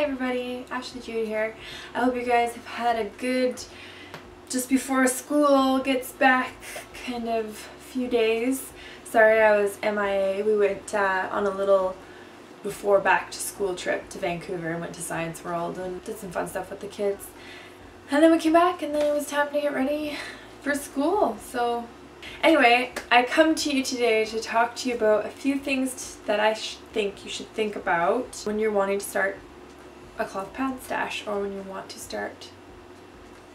everybody, Ashley Jude here. I hope you guys have had a good, just before school gets back, kind of few days. Sorry I was MIA. We went on a little before back to school trip to Vancouver and went to Science World and did some fun stuff with the kids. And then we came back and then it was time to get ready for school. So anyway, I come to you today to talk to you about a few things that I think you should think about when you're wanting to start a cloth pad stash, or when you want to start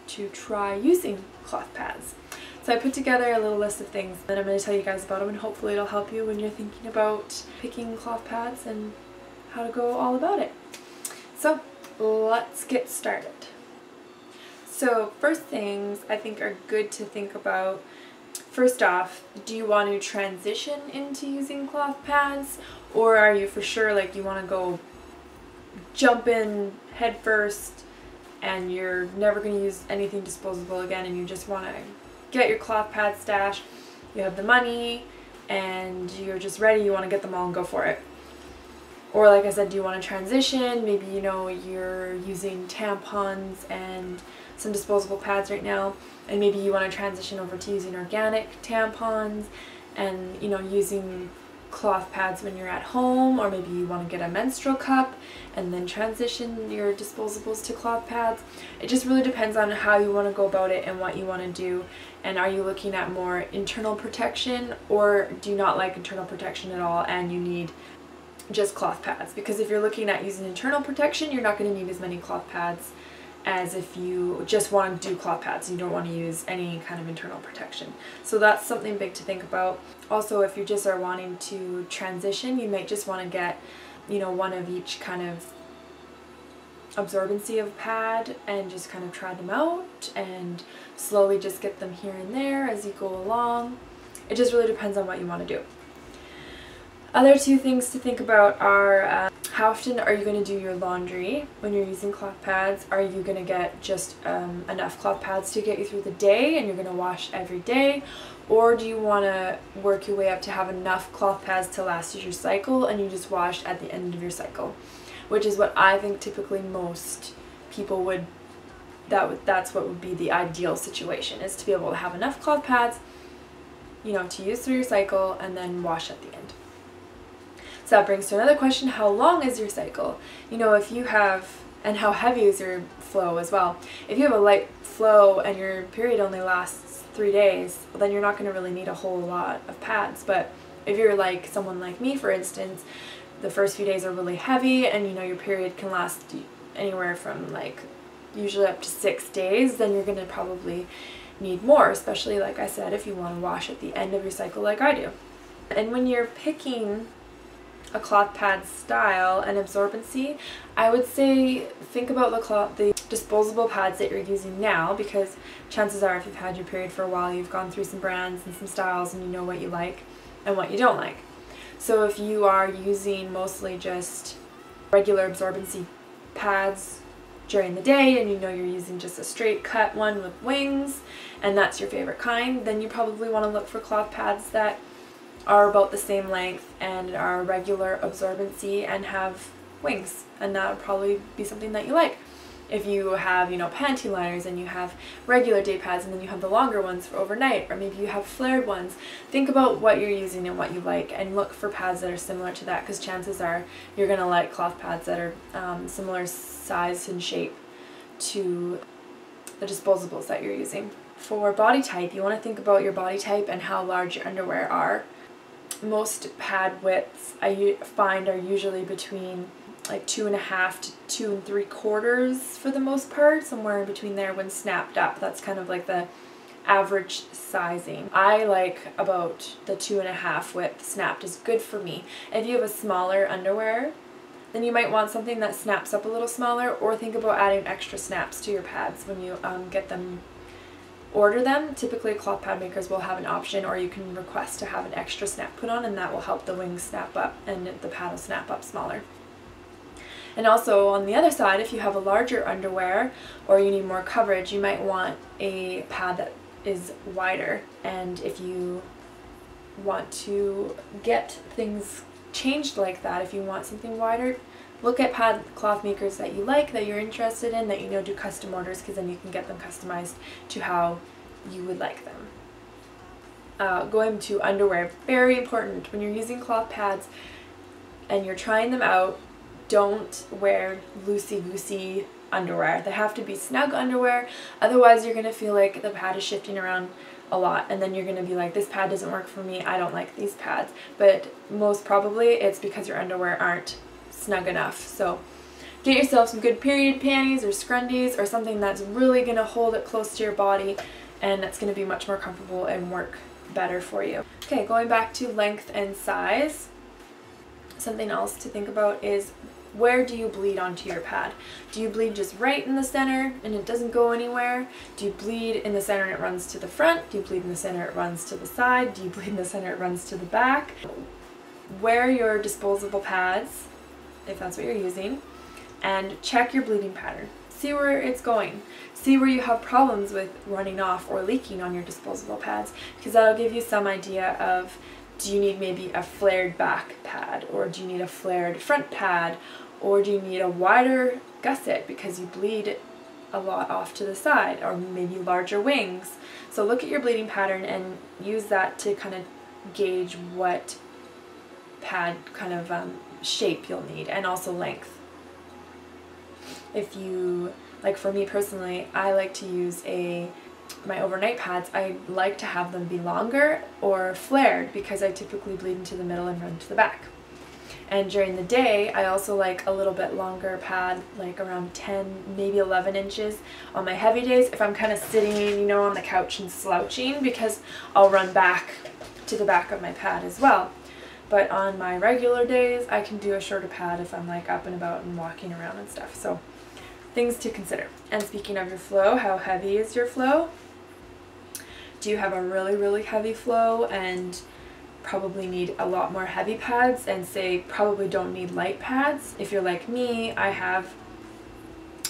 to try using cloth pads. So I put together a little list of things and I'm going to tell you guys about them, and hopefully it'll help you when you're thinking about picking cloth pads and how to go all about it. So let's get started. So first things I think are good to think about. First off, do you want to transition into using cloth pads, or are you for sure like you want to go jump in head first and you're never going to use anything disposable again and you just want to get your cloth pad stash, you have the money and you're just ready, you want to get them all and go for it? Or like I said, do you want to transition? Maybe you know you're using tampons and some disposable pads right now, and maybe you want to transition over to using organic tampons and, you know, using cloth pads when you're at home, or maybe you want to get a menstrual cup and then transition your disposables to cloth pads. It just really depends on how you want to go about it and what you want to do. And are you looking at more internal protection, or do you not like internal protection at all and you need just cloth pads? Because if you're looking at using internal protection, you're not going to need as many cloth pads as if you just want to do cloth pads. You don't want to use any kind of internal protection. So that's something big to think about. Also, if you just are wanting to transition, you might just want to get, you know, one of each kind of absorbency of pad and just kind of try them out and slowly just get them here and there as you go along. It just really depends on what you want to do. Other two things to think about are how often are you going to do your laundry when you're using cloth pads? Are you going to get just enough cloth pads to get you through the day and you're going to wash every day? Or do you want to work your way up to have enough cloth pads to last your cycle and you just wash at the end of your cycle? Which is what I think typically most people would, that's what would be the ideal situation, is to be able to have enough cloth pads, you know, to use through your cycle and then wash at the end. So that brings to another question: how long is your cycle? You know, if you have, and how heavy is your flow as well? If you have a light flow and your period only lasts 3 days, well, then you're not going to really need a whole lot of pads. But if you're like someone like me, for instance, the first few days are really heavy and you know your period can last anywhere from like usually up to 6 days, then you're going to probably need more, especially like I said, if you want to wash at the end of your cycle like I do. And when you're picking a cloth pad style and absorbency, I would say think about the disposable pads that you're using now, because chances are if you've had your period for a while, you've gone through some brands and some styles and you know what you like and what you don't like. So if you are using mostly just regular absorbency pads during the day and you know you're using just a straight cut one with wings and that's your favorite kind, then you probably want to look for cloth pads that are about the same length and are regular absorbency and have wings, and that would probably be something that you like. If you have, you know, panty liners and you have regular day pads and then you have the longer ones for overnight, or maybe you have flared ones, think about what you're using and what you like and look for pads that are similar to that, because chances are you're going to like cloth pads that are similar size and shape to the disposables that you're using. For body type, you want to think about your body type and how large your underwear are. Most pad widths I find are usually between like 2.5 to 2 3/4 for the most part, somewhere in between there when snapped up. That's kind of like the average sizing. I like about the 2.5 width. Snapped is good for me. If you have a smaller underwear, then you might want something that snaps up a little smaller, or think about adding extra snaps to your pads when you get them. Order them. Typically cloth pad makers will have an option, or you can request to have an extra snap put on, and that will help the wings snap up and the pad will snap up smaller. And also on the other side, if you have a larger underwear or you need more coverage, you might want a pad that is wider. And if you want to get things changed like that, if you want something wider, look at pad cloth makers that you like, that you're interested in, that you know do custom orders, because then you can get them customized to how you would like them. Going to underwear, very important. When you're using cloth pads and you're trying them out, don't wear loosey-goosey underwear. They have to be snug underwear, otherwise you're going to feel like the pad is shifting around a lot, and then you're going to be like, this pad doesn't work for me, I don't like these pads. But most probably it's because your underwear aren't snug enough. So get yourself some good period panties or scrundies or something that's really going to hold it close to your body, and that's going to be much more comfortable and work better for you. Okay, going back to length and size, something else to think about is, where do you bleed onto your pad? Do you bleed just right in the center and it doesn't go anywhere? Do you bleed in the center and it runs to the front? Do you bleed in the center and it runs to the side? Do you bleed in the center and it runs to the back? Wear your disposable pads, if that's what you're using, and check your bleeding pattern. See where it's going. See where you have problems with running off or leaking on your disposable pads, because that'll give you some idea of, do you need maybe a flared back pad, or do you need a flared front pad, or do you need a wider gusset because you bleed a lot off to the side, or maybe larger wings. So look at your bleeding pattern and use that to kind of gauge what pad kind of shape you'll need, and also length. If you, like for me personally, I like to use my overnight pads, I like to have them be longer or flared, because I typically bleed into the middle and run to the back. And during the day, I also like a little bit longer pad, like around 10, maybe 11 inches on my heavy days, if I'm kind of sitting, you know, on the couch and slouching, because I'll run back to the back of my pad as well. But on my regular days, I can do a shorter pad if I'm like up and about and walking around and stuff. So things to consider. And speaking of your flow, how heavy is your flow? Do you have a really, really heavy flow and probably need a lot more heavy pads, and say probably don't need light pads? If you're like me, I have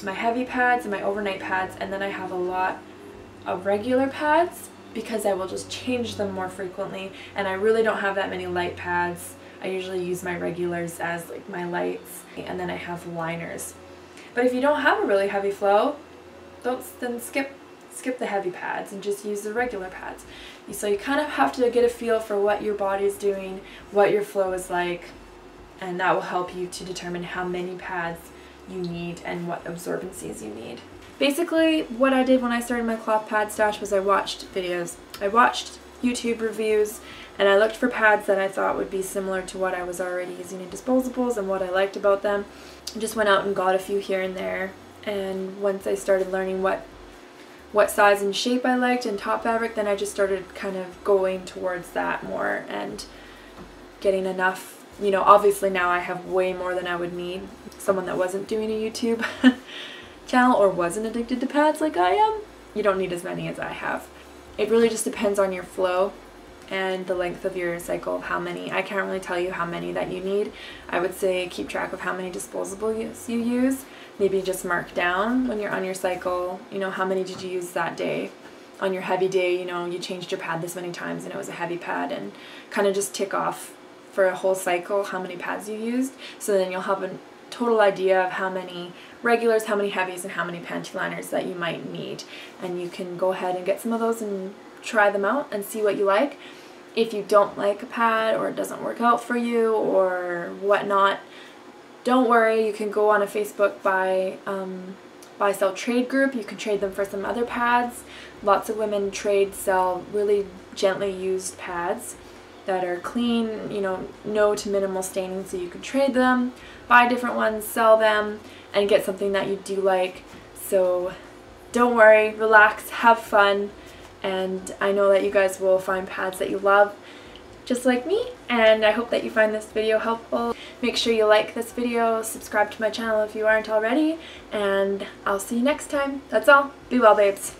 my heavy pads and my overnight pads, and then I have a lot of regular pads because I will just change them more frequently, and I really don't have that many light pads. I usually use my regulars as like my lights, and then I have liners. But if you don't have a really heavy flow, then skip the heavy pads and just use the regular pads. So you kind of have to get a feel for what your body is doing, what your flow is like, and that will help you to determine how many pads you need and what absorbencies you need. Basically, what I did when I started my cloth pad stash was I watched videos. I watched YouTube reviews, and I looked for pads that I thought would be similar to what I was already using in disposables and what I liked about them. I just went out and got a few here and there, and once I started learning what size and shape I liked and top fabric, then I just started kind of going towards that more and getting enough. You know, obviously now I have way more than I would need. Someone that wasn't doing a YouTube channel or wasn't addicted to pads like I am, you don't need as many as I have. It really just depends on your flow and the length of your cycle of how many. I can't really tell you how many that you need. I would say keep track of how many disposables you use. Maybe just mark down when you're on your cycle, you know, how many did you use that day. On your heavy day, you know, you changed your pad this many times and it was a heavy pad, and kind of just tick off for a whole cycle how many pads you used. So then you'll have a total idea of how many regulars, how many heavies, and how many panty liners that you might need. And you can go ahead and get some of those and try them out and see what you like. If you don't like a pad, or it doesn't work out for you or whatnot, don't worry, you can go on a Facebook buy sell trade group. You can trade them for some other pads. Lots of women sell really gently used pads that are clean, you know, no to minimal staining, so you can trade them, buy different ones, sell them, and get something that you do like. So don't worry, relax, have fun, and I know that you guys will find pads that you love, just like me, and I hope that you find this video helpful. Make sure you like this video, subscribe to my channel if you aren't already, and I'll see you next time. That's all. Be well, babes.